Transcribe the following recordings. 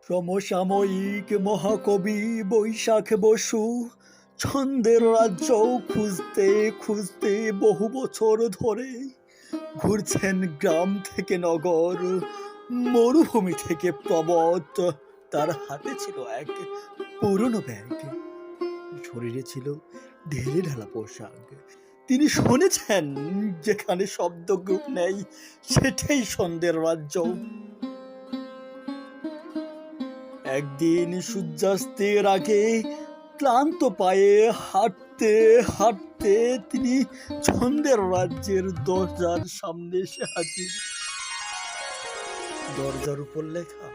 সমসাময়িক মহাকবি বৈশাখ বসু ছন্দের রাজ্য খুঁজতে খুঁজতে বহু বছর ধরে ঘুরছেন গ্রাম থেকে নগর, মরুভূমি থেকে পর্বত। তার হাতে ছিল এক পুরনো ব্যাগ, শরীরে ছিল ঢেলে ঢালা পোশাক। তিনি শুনেছেন যেখানে শব্দগ্রুপ নেই সেটাই ছন্দের রাজ্য। একদিন সূর্যাস্তের আগে ক্লান্ত পায়ে হাঁটতে হাঁটতে তিনি ছন্দের রাজ্যের দরজার সামনে এসে হাজির। দরজার উপর লেখা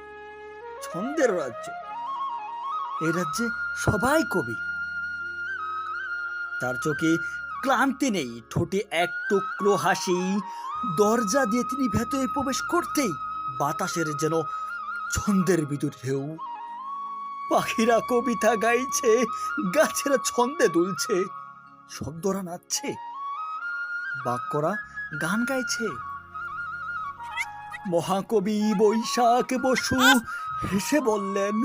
ছন্দের রাজ্য। এই রাজ্যে সবাই কবি। তার চোখে ক্লান্তি নেই, ঠোঁটে এক টুকরো হাসি। দরজা দিয়ে তিনি ভেতরে প্রবেশ করতেই বাতাসের যেন ছন্দের বিদ্যুৎ ঢেউ। পাখিরা কবিতা গাইছে, গাছেরা ছন্দে দুলছে, শব্দরা নাচছে, বাক্যরা গান গাইছে। মহাকবি বৈশাখ বসু হেসে বললেন,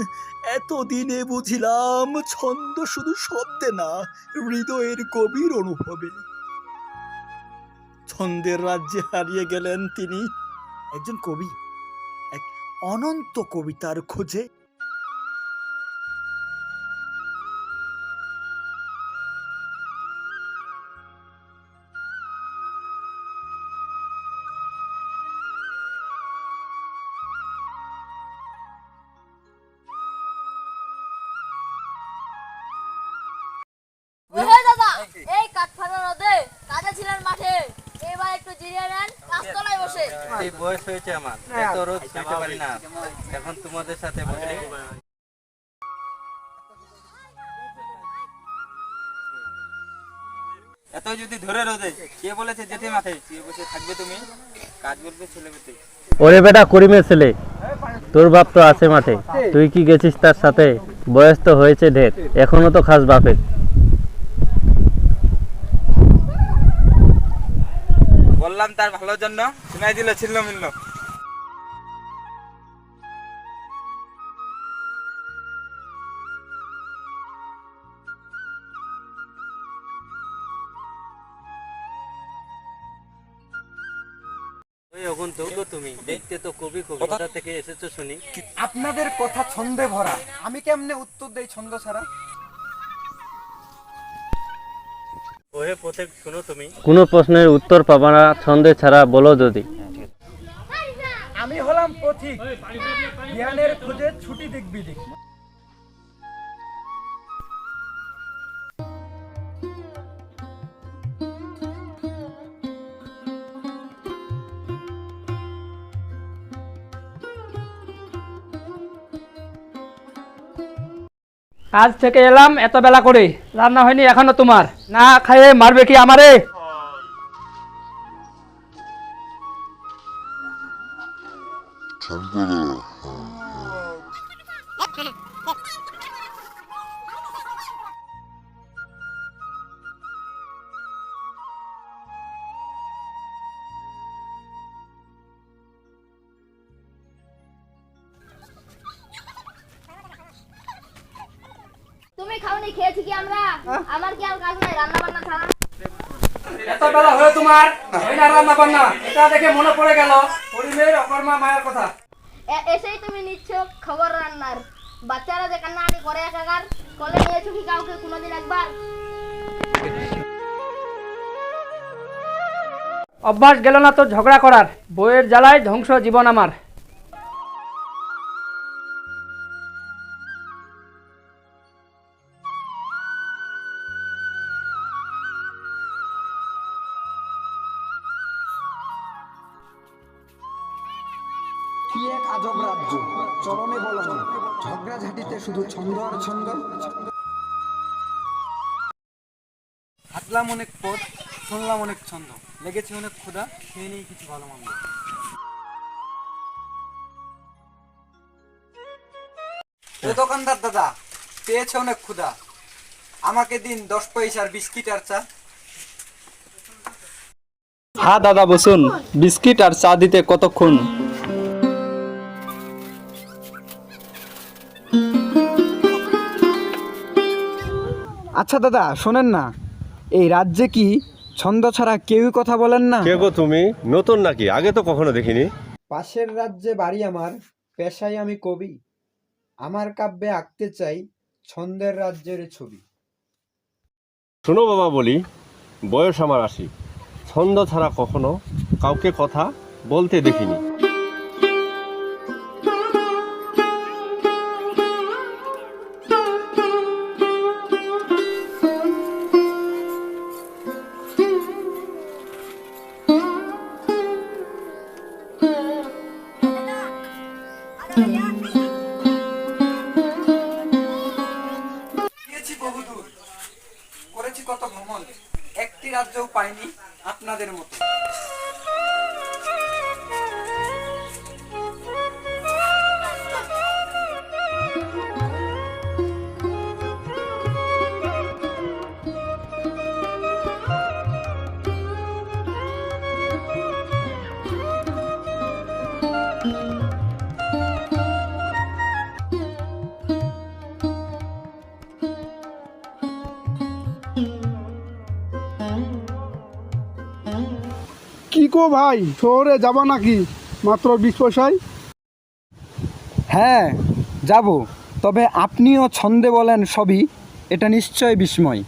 এতদিনে বুঝিলাম ছন্দ শুধু শব্দে না, হৃদয়ের গভীর অনুভবে। ছন্দের রাজ্যে হারিয়ে গেলেন তিনি, একজন কবি, এক অনন্ত কবিতার খোঁজে। এই কাঠফাটা রোদে কাজে ছিলেন মাঠে, এবার একটু জিরিয়ে নেন গাছতলায় বসে। এই বয়স হয়েছে আমার, এত রোদ সইতে পারি না, এখন তোমাদের সাথে বসে। এত যদি ধরে রোদে, কে বলেছে যেতে মাঠে কে বসে থাকবে? তুমি কাজ করবে ছেলে পেতে। ওরে বেটা করিমের ছেলে, তোর বাপ তো আছে মাঠে, তুই কি গেছিস তার সাথে? বয়স তো হয়েছে ঢের, এখনো তো খাস বাপের। বললাম তার ভালোর জন্য, শোনাই দিল ছিন্ন মিন্ন। তুমি দেখতে তো কবি কবি, কোথা থেকে এসেছো শুনি? আপনাদের কথা ছন্দে ভরা, আমি কেমনে উত্তর দেই ছন্দ ছাড়া? ওহে পথিক শুনো তুমি, কোনো প্রশ্নের উত্তর পাবা না ছন্দে ছাড়া, বলো যদি। আমি হলাম পথিক, জ্ঞানের খোঁজে ছুটি দিক বিদিক। কাজ থেকে এলাম এত বেলা করে, রান্না হয়নি এখনো তোমার, না খাইয়ে মারবে কি আমারে? তুমি খাওনি, খেয়েছি কি আমরা? আমার কি আর কাজ নাই রান্না বান্না ছাড়া? এত বেলা হয়ে তোমার হয় না রান্না বান্না, এটা দেখে মনে পড়ে গেল পরিমের অকর্মা মায়ের কথা। এসেই তুমি নিচ্ছ খবর রান্নার। বাচ্চারা যে কান্নাকাটি করে একাকার, কোলে নিয়েছো কি কাউকে কোনোদিন একবার? অভ্যাস গেল না তো ঝগড়া করার, বইয়ের জ্বালায় ধ্বংস জীবন আমার। কি এক আজব রাজ্য, চরণে বলন, ঝগড়াঝাটিতে শুধু ছন্দ আর ছন্দ। হাঁটলাম অনেক পথ, শুনলাম অনেক ছন্দ, লেগেছে অনেক ক্ষুধা, খেয়ে নেই কিছু ভালো মন্দ। ও দোকানদার দাদা, পেয়েছে অনেক ক্ষুধা, আমাকে দিন 10 পয়সার বিস্কিট আর চা। হ্যাঁ দাদা বসুন, বিস্কিট আর চা দিতে কতক্ষণ? আচ্ছা দাদা শোনেন না, এই রাজ্যে কি ছন্দ ছাড়া কেউই কথা বলেন না? কে গো তুমি? নতুন নাকি? আগে তো কখনো দেখিনি। পাশের রাজ্যে বাড়ি আমার, পেশায় আমি কবি। আমার কাব্যে আঁকতে চাই ছন্দের রাজ্যের ছবি। শোনো বাবা বলি, বয়স আমার ৮০, ছন্দ ছাড়া কখনো কাউকে কথা বলতে দেখিনি। গিয়েছি বহুদূর, করেছি কত ভ্রমণ, একটি রাজ্যও পাইনি আপনাদের মতো। কি কো ভাই, শহরে যাবা নাকি মাত্র 20 পয়সায়? হ্যাঁ যাব, তবে আপনিও ছন্দে বলেন সবই, এটা নিশ্চয় বিস্ময়।